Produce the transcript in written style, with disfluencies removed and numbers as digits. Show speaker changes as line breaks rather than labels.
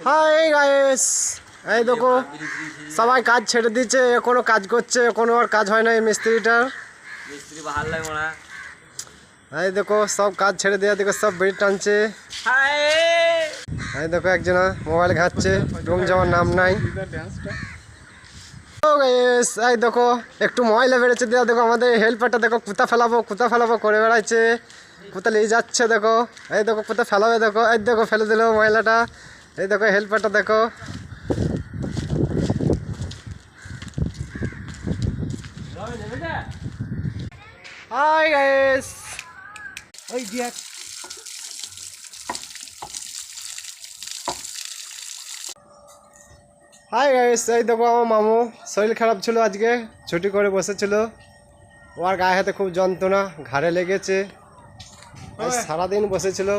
Hi guys, এই দেখো সবাই কাজ ছেড়ে দিচ্ছে, এখনো কাজ করছে, এখনো আর কাজ হয় না এই মিস্ত্রিটার।
মিস্ত্রি ভালো লাগে মোড়া।
এই দেখো সব কাজ ছেড়ে দেওয়া, দেখো সব বেড়ি টানছে। এই দেখো একজনা মোবাইল ঘাটছে, রুম যাওয়ার নাম নাই। ও গাইস, এই দেখো একটু ময়লা বেড়েছে দেওয়া, দেখো আমাদের হেল্পারটা দেখো কোথা ফেলাবো করে বেড়াচ্ছে, কোথা নিয়ে যাচ্ছে দেখো। এই দেখো কোথা ফেলাবে, দেখো এই দেখো ফেলে দিল ময়লাটা। এই দেখো হেল্পারটা দেখো। হাই গাইস, ওই দেখ হাই গাইস, এই দেখো আমার মামু শরীর খারাপ ছিল, আজকে ছুটি করে বসেছিল। ওর গায়ে হাতে খুব যন্ত্রণা, ঘাড়ে লেগেছে, সারাদিন বসেছিল।